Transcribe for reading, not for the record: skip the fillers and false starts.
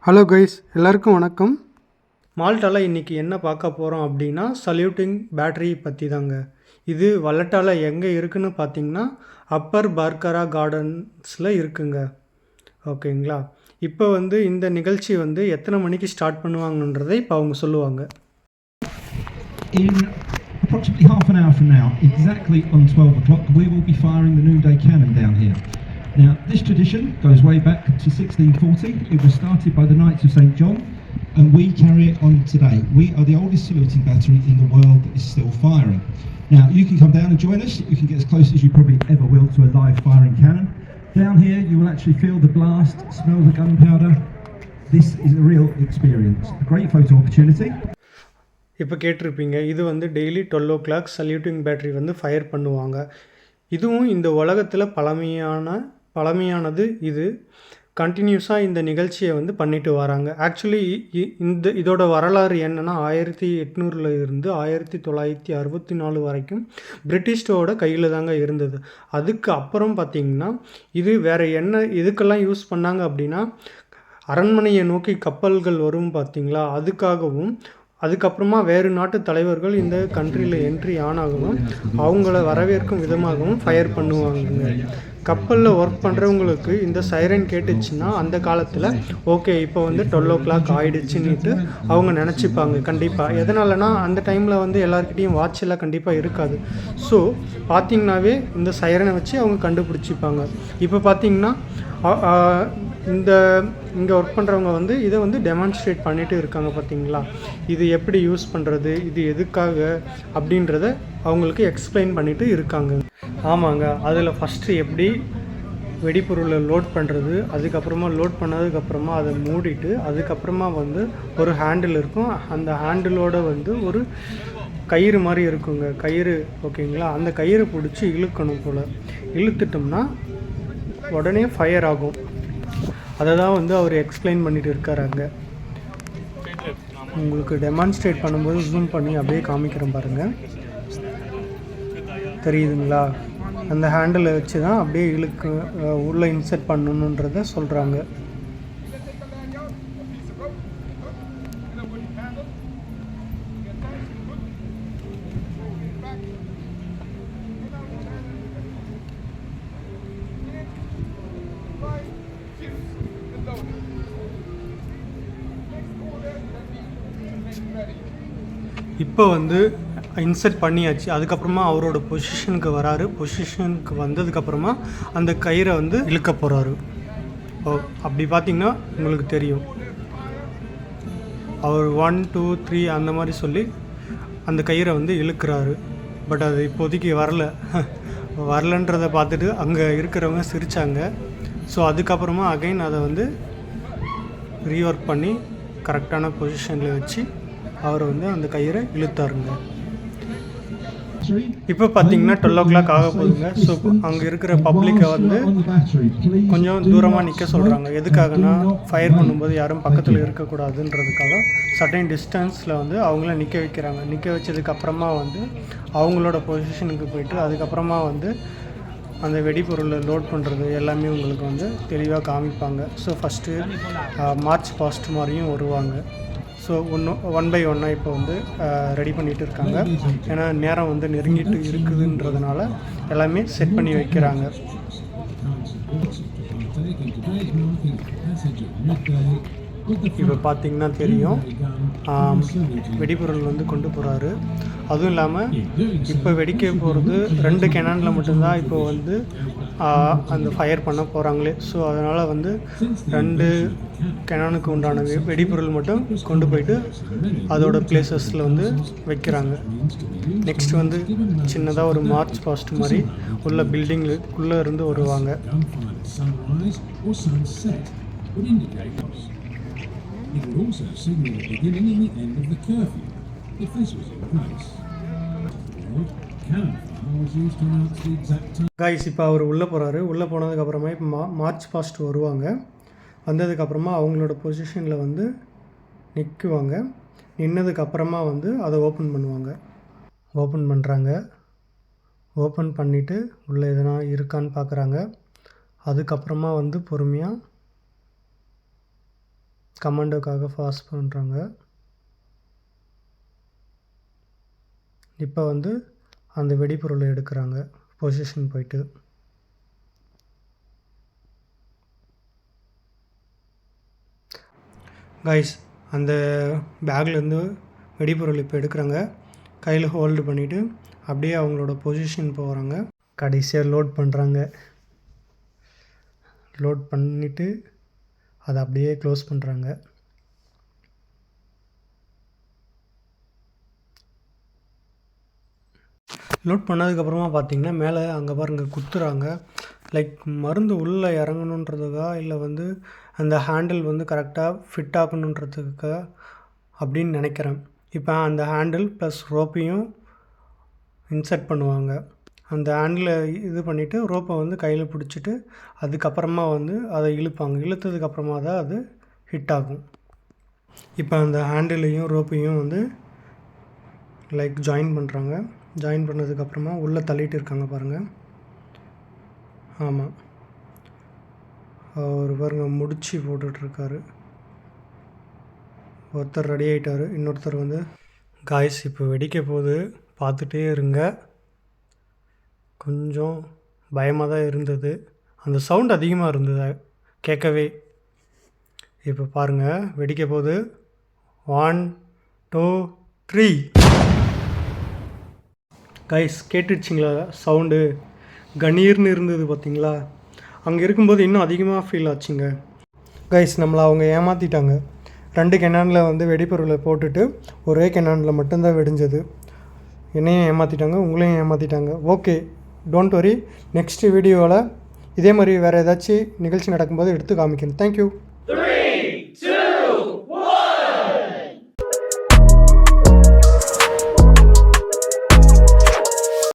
Hello guys, எல்லாருக்கும் வணக்கம். மால்ட்டாவில் இன்றைக்கி என்ன பார்க்க போகிறோம் அப்படின்னா சல்யூட்டிங் பேட்டரி பற்றி தாங்க. இது வல்லட்டாவில் எங்கே இருக்குதுன்னு பார்த்தீங்கன்னா அப்பர் பார்க்கரா கார்டன்ஸில் இருக்குங்க. ஓகேங்களா. இப்போ இந்த நிகழ்ச்சி எத்தனை மணிக்கு ஸ்டார்ட் பண்ணுவாங்கன்றதை இப்போ அவங்க சொல்லுவாங்க. In approximately half an hour from now, exactly on 12 o'clock, we will be firing the noonday cannon down here. Now, this tradition goes way back to 1640. It was started by the Knights of St. John, and we carry it on today. We are the oldest saluting battery in the world that is still firing. Now, you can come down and join us. You can get as close as you probably ever will to a live firing cannon. Down here, you will actually feel the blast, smell the gunpowder. This is a real experience. A great photo opportunity. இப்போ கேட்டிருப்பீங்க, இது daily 12 o'clock saluting battery fire பண்ணுவாங்க. இதுவும் இந்த உலகத்தில் பழமையானது. இது கண்டினியூஸாக இந்த நிகழ்ச்சியை பண்ணிட்டு வராங்க. ஆக்சுவலி இதோட வரலாறு என்னென்னா 1800 இருந்து 1964 வரைக்கும் பிரிட்டிஷோட கையில் தாங்க இருந்தது. அதுக்கு அப்புறம் பார்த்திங்கன்னா இது வேறு என்ன இதுக்கெல்லாம் யூஸ் பண்ணாங்க அப்படின்னா, அரண்மனையை நோக்கி கப்பல்கள் வரும் பார்த்திங்களா, அதுக்காகவும் அதுக்கப்புறமா வேறு நாட்டு தலைவர்கள் இந்த கண்ட்ரியில் என்ட்ரி ஆனாகவும் அவங்கள வரவேற்கும் விதமாகவும் ஃபயர் பண்ணுவாங்க. கப்பலில் ஒர்க் பண்ணுறவங்களுக்கு இந்த சைரன் கேட்டுச்சுன்னா அந்த காலத்தில் ஓகே இப்போ 12 o'clock ஆகிடுச்சுன்னுட்டு அவங்க நினச்சிப்பாங்க. கண்டிப்பாக எதனாலனா அந்த டைமில் எல்லாருக்கிட்டையும் வாட்ச் எல்லாம் கண்டிப்பாக இருக்காது. ஸோ பார்த்திங்கனாவே இந்த சைரனை வச்சு அவங்க கண்டுபிடிச்சிப்பாங்க. இப்போ பார்த்திங்கன்னா இங்கே ஒர்க் பண்ணுறவங்க இதை டெமான்ஸ்ட்ரேட் பண்ணிகிட்டு இருக்காங்க. பார்த்திங்களா, இது எப்படி யூஸ் பண்ணுறது, இது எதுக்காக அப்படின்றத அவங்களுக்கு எக்ஸ்பிளைன் பண்ணிவிட்டு இருக்காங்க. ஆமாங்க, அதில் ஃபஸ்ட்டு எப்படி வெடிப்பொருளை லோட் பண்ணுறது, அதுக்கப்புறமா லோட் பண்ணதுக்கப்புறமா அதை மூடிட்டு அதுக்கப்புறமா ஒரு ஹேண்டில் இருக்கும். அந்த ஹேண்டிலோட ஒரு கயிறு மாதிரி இருக்குங்க, கயிறு. ஓகேங்களா, அந்த கயிறு பிடிச்சி இழுக்கணும் போல். இழுத்துட்டோம்னா உடனே ஃபயர் ஆகும். அதை தான் அவர் எக்ஸ்பிளைன் பண்ணிட்டு இருக்காராங்க. உங்களுக்கு டெமான்ஸ்ட்ரேட் பண்ணும்போது ஜூம் பண்ணி அப்படியே காமிக்கிறேன் பாருங்கள், தெரியுதுங்களா? அந்த ஹேண்டிலை வச்சு தான் அப்படியே உள்ளே இன்சர்ட் பண்ணணுன்றதை சொல்கிறாங்க. இப்போ இன்சர்ட் பண்ணியாச்சு. அதுக்கப்புறமா அவரோட பொசிஷனுக்கு வராரு. பொசிஷனுக்கு வந்ததுக்கப்புறமா அந்த கயிறை இழுக்க போகிறாரு. அப்படி பார்த்திங்கன்னா உங்களுக்கு தெரியும், அவர் 1 2 3 அந்த மாதிரி சொல்லி அந்த கயிறை இழுக்கிறாரு. பட் அது இப்போதைக்கு வரலன்றதை பார்த்துட்டு அங்கே இருக்கிறவங்க சிரித்தாங்க. ஸோ அதுக்கப்புறமா அகைன் அதை ரீஒர்க் பண்ணி கரெக்டான பொசிஷனில் வச்சு அவர் அந்த கயிறை இழுத்தாருங்க. இப்போ பார்த்தீங்கன்னா 12 o'clock ஆக போகுதுங்க. ஸோ அங்கே இருக்கிற பப்ளிக்கை கொஞ்சம் தூரமாக நிற்க சொல்கிறாங்க. எதுக்காகனா ஃபயர் பண்ணும்போது யாரும் பக்கத்தில் இருக்கக்கூடாதுன்றதுக்காக சர்டைன் டிஸ்டன்ஸில் அவங்கள நிற்க வைக்கிறாங்க. நிற்க வச்சதுக்கப்புறமா அவங்களோட பொசிஷனுக்கு போயிட்டு அதுக்கப்புறமா அந்த வெடிப்பொருளை லோட் பண்ணுறது எல்லாமே உங்களுக்கு தெளிவாக காமிப்பாங்க. ஸோ ஃபஸ்ட்டு மார்ச் பாஸ்ட் மாதிரியும் வருவாங்க. ஸோ ஒன் பை ஒன்னாக இப்போ ரெடி பண்ணிகிட்டு இருக்காங்க. ஏன்னா நேரம் நெருங்கிட்டு இருக்குதுன்றதுனால எல்லாமே செட் பண்ணி வைக்கிறாங்க. இப்போ பார்த்திங்கன்னா தெரியும், வெடிப்பொருள் கொண்டு போகிறாரு. அதுவும் இல்லாமல் இப்போ வெடிக்க போகிறது 2 கேனானில் மட்டும்தான் இப்போ அந்த ஃபயர் பண்ண போகிறாங்களே. ஸோ அதனால் 2 கேனானுக்கு உண்டான வெடிப்பொருள் மட்டும் கொண்டு போயிட்டு அதோட பிளேசஸில் வைக்கிறாங்க. நெக்ஸ்ட் சின்னதாக ஒரு மார்ச் பாஸ்ட் மாதிரி உள்ள பில்டிங்குள்ளே இருந்து வருவாங்க. It would also signal the beginning and the end of the curfew, if this was in place. Cannon fire was used to announce the exact time. Guys, இப்போ அவர் உள்ளே போகிறாரு. உள்ளே போனதுக்கப்புறமா இப்போ மார்ச் பாஸ்ட் வருவாங்க. வந்ததுக்கப்புறமா அவங்களோட பொசிஷனில் நிற்குவாங்க. நின்னதுக்கப்புறமா அதை ஓப்பன் பண்ணுவாங்க. ஓப்பன் பண்ணுறாங்க. ஓப்பன் பண்ணிவிட்டு உள்ளே எதனா இருக்கான்னு பார்க்குறாங்க. அதுக்கப்புறமா பொறுமையாக கமாண்டோக்காக ஃபாஸ்ட் பண்ணுறாங்க. இப்போ வந்து அந்த வெடிபொருளை எடுக்கிறாங்க. பொசிஷன் போயிட்டு கைஸ் அந்த பேக்லேருந்து வெடிபொருள் இப்போ எடுக்கிறாங்க. கையில் ஹோல்டு பண்ணிவிட்டு அப்படியே அவங்களோட பொசிஷன் போகிறாங்க. கடைசியாக லோட் பண்ணுறாங்க. லோட் பண்ணிவிட்டு அதை அப்படியே க்ளோஸ் பண்ணுறாங்க. லோட் பண்ணதுக்கப்புறமா பார்த்தீங்கன்னா மேலே அங்கே பாருங்கள் குத்துறாங்க. லைக் மருந்து உள்ளே இறங்கணுன்றதுக்கா இல்லை வந்து அந்த ஹேண்டில் வந்து கரெக்டாக ஃபிட் ஆகணுன்றதுக்கா அப்படின்னு நினைக்கிறேன். இப்போ அந்த ஹேண்டில் ப்ளஸ் ரோப்பையும் இன்சர்ட் பண்ணுவாங்க. அந்த ஹேண்டில் இது பண்ணிவிட்டு ரோப்பை வந்து கையில் பிடிச்சிட்டு அதுக்கப்புறமா வந்து அதை இழுப்பாங்க. இழுத்ததுக்கப்புறமா தான் அது ஹிட் ஆகும். இப்போ அந்த ஹேண்டிலையும் ரோப்பையும் வந்து லைக் ஜாயின் பண்ணுறாங்க. ஜாயின் பண்ணதுக்கப்புறமா உள்ளே தள்ளிட்டு இருக்காங்க பாருங்கள். ஆமாம், அவர் பாருங்கள் முடிச்சு போட்டுட்ருக்காரு. ஒருத்தர் ரெடி ஆகிட்டார். இன்னொருத்தர் வந்து காய்ஸ் இப்போ வெடிக்க போது பார்த்துட்டே இருங்க. கொஞ்சம் பயமாக தான் இருந்தது. அந்த சவுண்ட் அதிகமாக இருந்தது கேட்கவே. இப்போ பாருங்கள் வெடிக்க போது. 1 2 3 கைஸ் கேட்டுடுச்சிங்களா சவுண்டு? கணீர்னு இருந்தது பார்த்தீங்களா? அங்கே இருக்கும்போது இன்னும் அதிகமாக ஃபீல் ஆச்சுங்க. கைஸ் நம்மளை அவங்க ஏமாற்றிட்டாங்க. 2 கெனானில் வந்து வெடிப்பொருளை போட்டுட்டு ஒரே கெனானில் மட்டும்தான் வெடிஞ்சது. என்னையும் ஏமாற்றிட்டாங்க, உங்களையும் ஏமாற்றிட்டாங்க. Okay, don't worry. நெக்ஸ்ட் வீடியோவில் இதே மாதிரி வேறு ஏதாச்சும் நிகழ்ச்சி நடக்கும்போது எடுத்து காமிக்கிறேன். தேங்க்யூ.